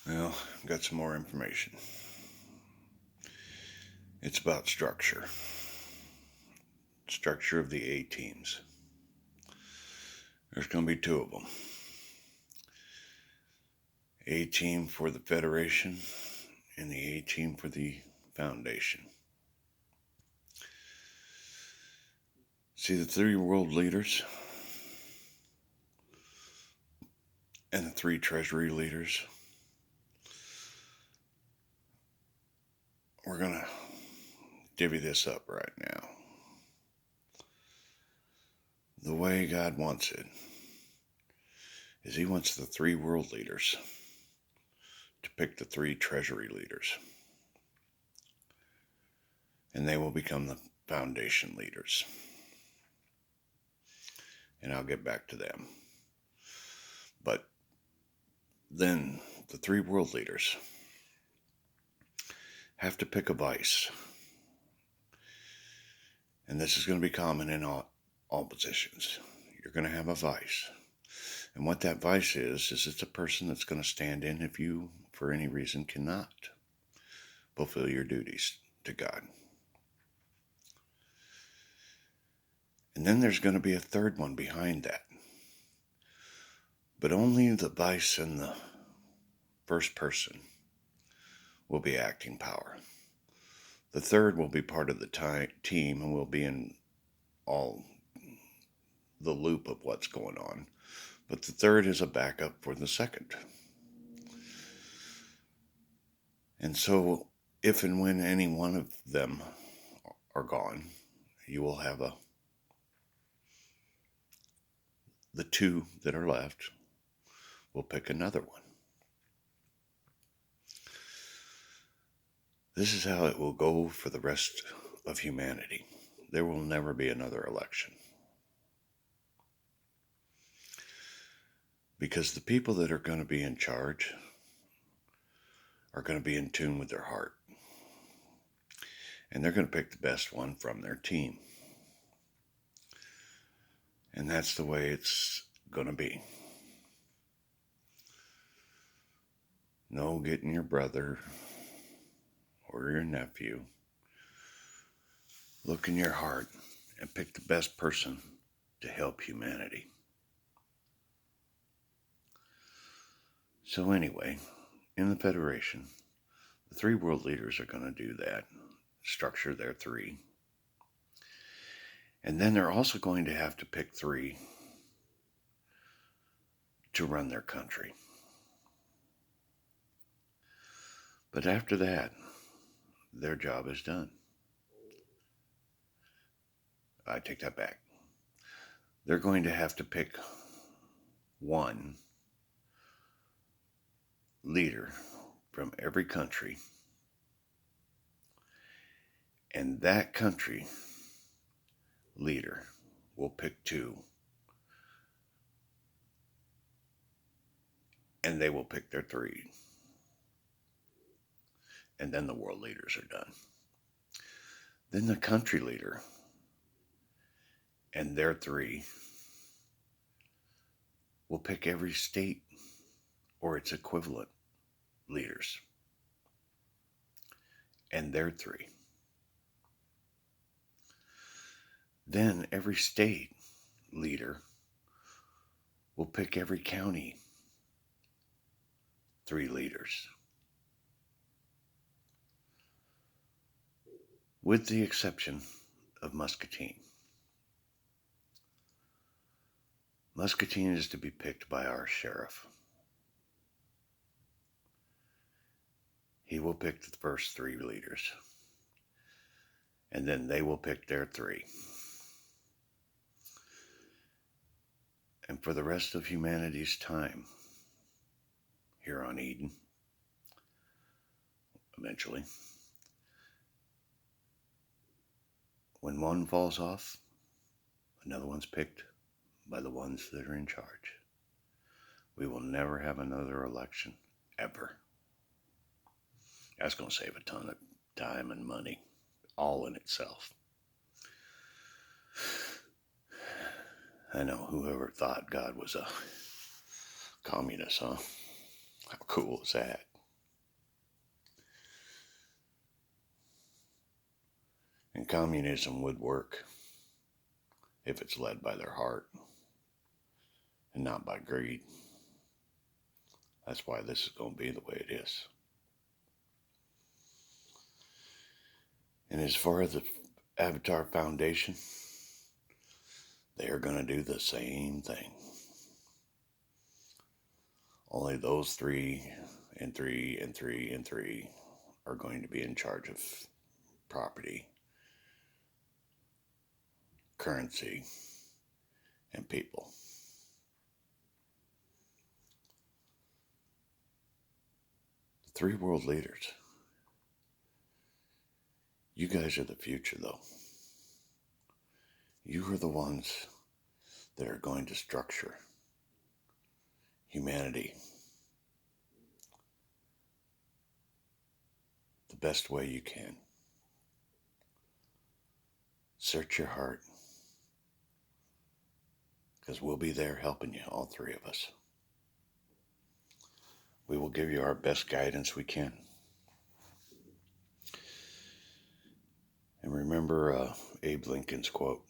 Well, got some more information. It's about structure of the A teams. There's going to be two of them. A team for the Federation and the A team for the Foundation. See the three world leaders and the three treasury leaders? We're going to divvy this up right now. The way God wants it is He wants the three world leaders to pick the three treasury leaders, and they will become the foundation leaders. And I'll get back to them. But then the three world leaders have to pick a vice. And this is going to be common in all positions. You're going to have a vice. And what that vice is it's a person that's going to stand in if you, for any reason, cannot fulfill your duties to God. And then there's going to be a third one behind that. But only the vice and the first person will be acting power. The third will be part of the team and will be in all the loop of what's going on. But the third is a backup for the second. And so if and when any one of them are gone, you will have the two that are left will pick another one. This is how it will go for the rest of humanity. There will never be another election. Because the people that are going to be in charge are going to be in tune with their heart. And they're going to pick the best one from their team. And that's the way it's going to be. No getting your brother or your nephew. Look in your heart and pick the best person to help humanity. So anyway, in the Federation, the three world leaders are going to do that, structure their three. And then they're also going to have to pick three to run their country. But after that, their job is done. I take that back. They're going to have to pick one leader from every country, and that country leader will pick two, and they will pick their three, and then the world leaders are done. Then the country leader and their three will pick every state or its equivalent leaders and their three. Then every state leader will pick every county three leaders, with the exception of Muscatine. Muscatine is to be picked by our sheriff. He will pick the first three leaders, and then they will pick their three. And for the rest of humanity's time here on Eden, eventually, when one falls off, another one's picked by the ones that are in charge. We will never have another election, ever. That's going to save a ton of time and money, all in itself. I know, whoever thought God was a communist, huh? How cool is that? And communism would work if it's led by their heart and not by greed. That's why this is going to be the way it is. And as far as the Avatar Foundation, they are going to do the same thing. Only those 3 and 3 and 3 and 3 are going to be in charge of property, currency, and people. The 3 world leaders. You guys are the future, though. You are the ones that are going to structure humanity the best way you can. Search your heart, because we'll be there helping you, all 3 of us. We will give you our best guidance we can. And remember Abe Lincoln's quote,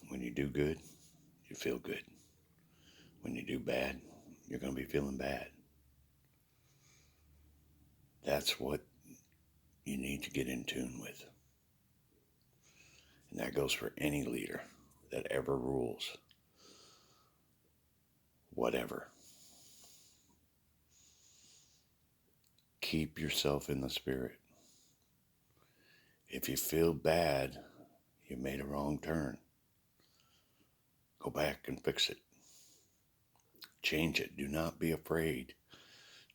when you do good, you feel good. When you do bad, you're going to be feeling bad. That's what you need to get in tune with. And that goes for any leader that ever rules. Whatever. Keep yourself in the spirit. If you feel bad, you made a wrong turn. Go back and fix it. Change it. Do not be afraid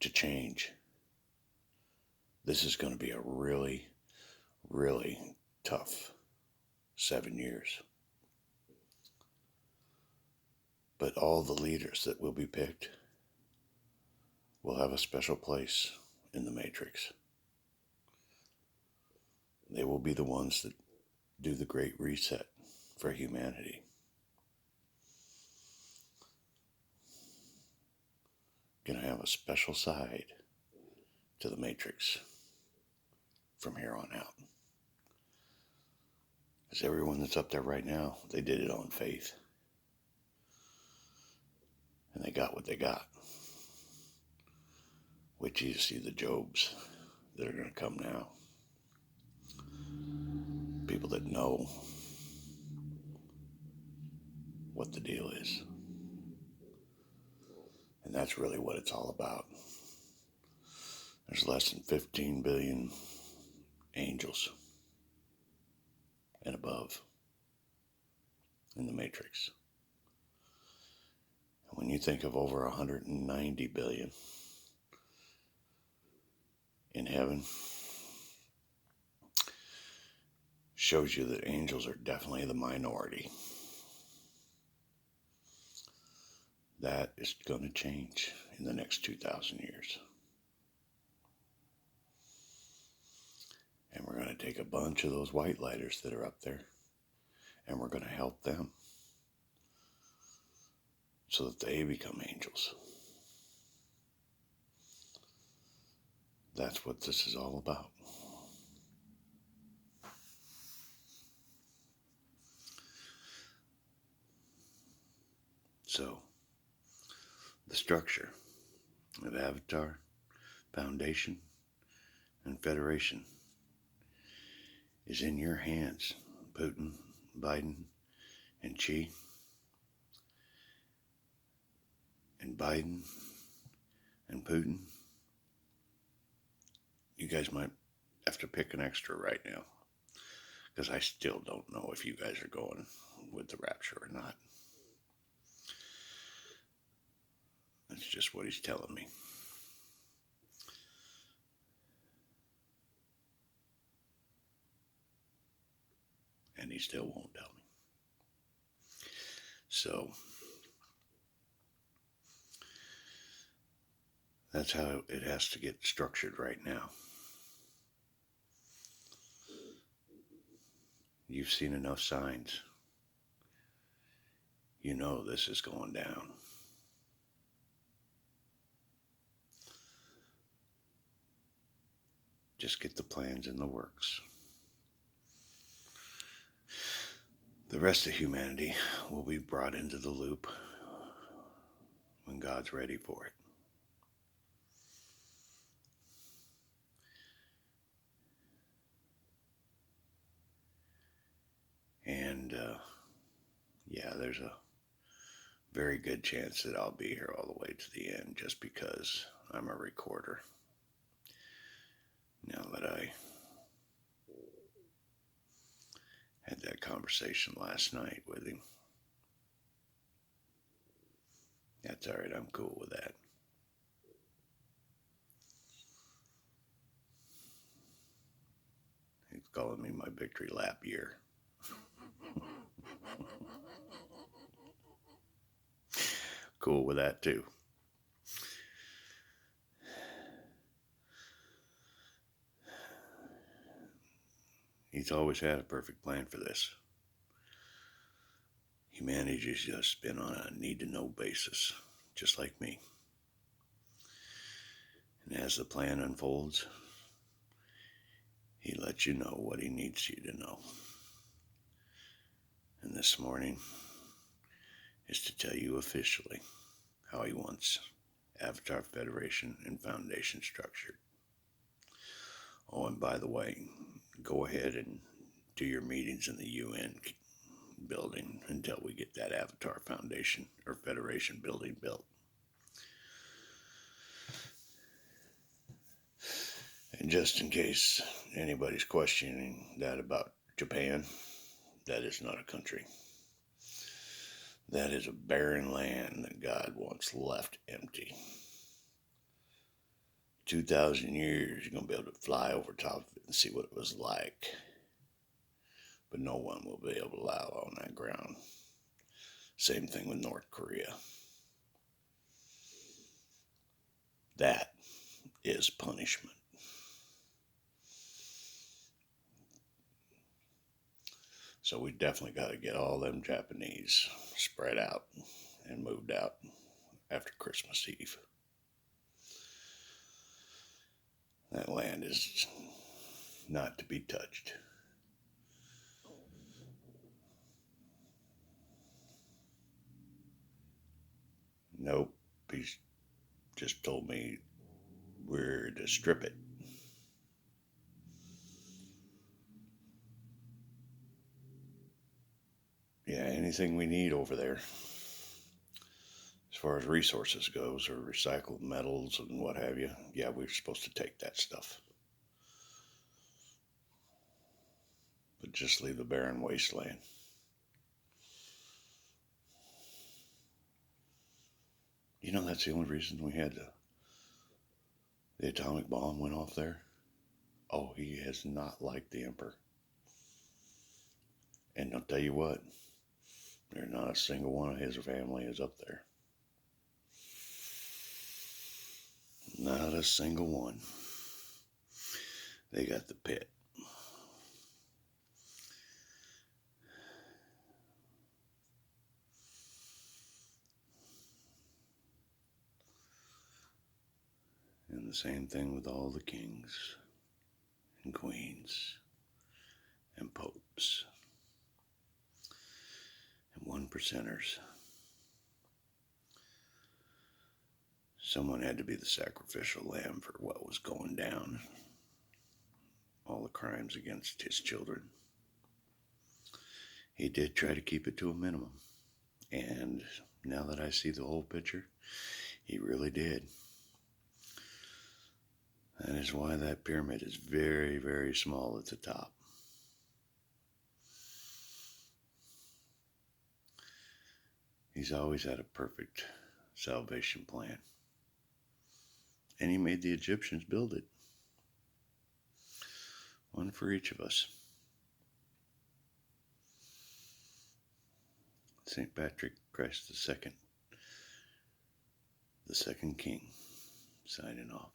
to change. This is going to be a really, really tough 7 years. But all the leaders that will be picked will have a special place in the Matrix. They will be the ones that do the great reset for humanity. Gonna have a special side to the Matrix from here on out. Because everyone that's up there right now, they did it on faith. And they got what they got. Wait till you see the Jobs that are going to come now. People that know what the deal is. And that's really what it's all about. There's less than 15 billion angels and above in the Matrix. And when you think of over 190 billion in heaven, shows you that angels are definitely the minority. That is going to change in the next 2,000 years. And we're going to take a bunch of those white lighters that are up there, and we're going to help them so that they become angels. That's what this is all about. So, the structure of Avatar, Foundation, and Federation is in your hands, Putin, Biden, and Xi. And Biden and Putin, you guys might have to pick an extra right now, because I still don't know if you guys are going with the rapture or not. That's just what he's telling me. And he still won't tell me. So, that's how it has to get structured right now. You've seen enough signs. You know this is going down. Just get the plans in the works. The rest of humanity will be brought into the loop when God's ready for it. And yeah, there's a very good chance that I'll be here all the way to the end just because I'm a recorder. Now that I had that conversation last night with him, that's all right. I'm cool with that. He's calling me my victory lap year. Cool with that too. He's always had a perfect plan for this. Humanity's just been on a need-to-know basis, just like me. And as the plan unfolds, he lets you know what he needs you to know. And this morning is to tell you officially how he wants Avatar Federation and Foundation structured. Oh, and by the way, go ahead and do your meetings in the UN building until we get that Avatar Foundation or Federation building built. And just in case anybody's questioning that about Japan, that is not a country. That is a barren land that God wants left empty. 2,000 years, you're going to be able to fly over top of it and see what it was like. But no one will be able to allow on that ground. Same thing with North Korea. That is punishment. So we definitely got to get all them Japanese spread out and moved out after Christmas Eve. That land is not to be touched. Nope, he's just told me we're to strip it. Yeah, anything we need over there as far as resources goes, or recycled metals and what have you, yeah, we're supposed to take that stuff. But just leave the barren wasteland. You know, that's the only reason we had the atomic bomb went off there. Oh, he has not liked the emperor. And I'll tell you what, there's not a single one of his family is up there. Not a single one. They got the pit. And the same thing with all the kings and queens and popes and 1%ers. Someone had to be the sacrificial lamb for what was going down. All the crimes against his children. He did try to keep it to a minimum. And now that I see the whole picture, he really did. That is why that pyramid is very, very small at the top. He's always had a perfect salvation plan. And he made the Egyptians build it. One for each of us. St. Patrick Christ II, the second king, signing off.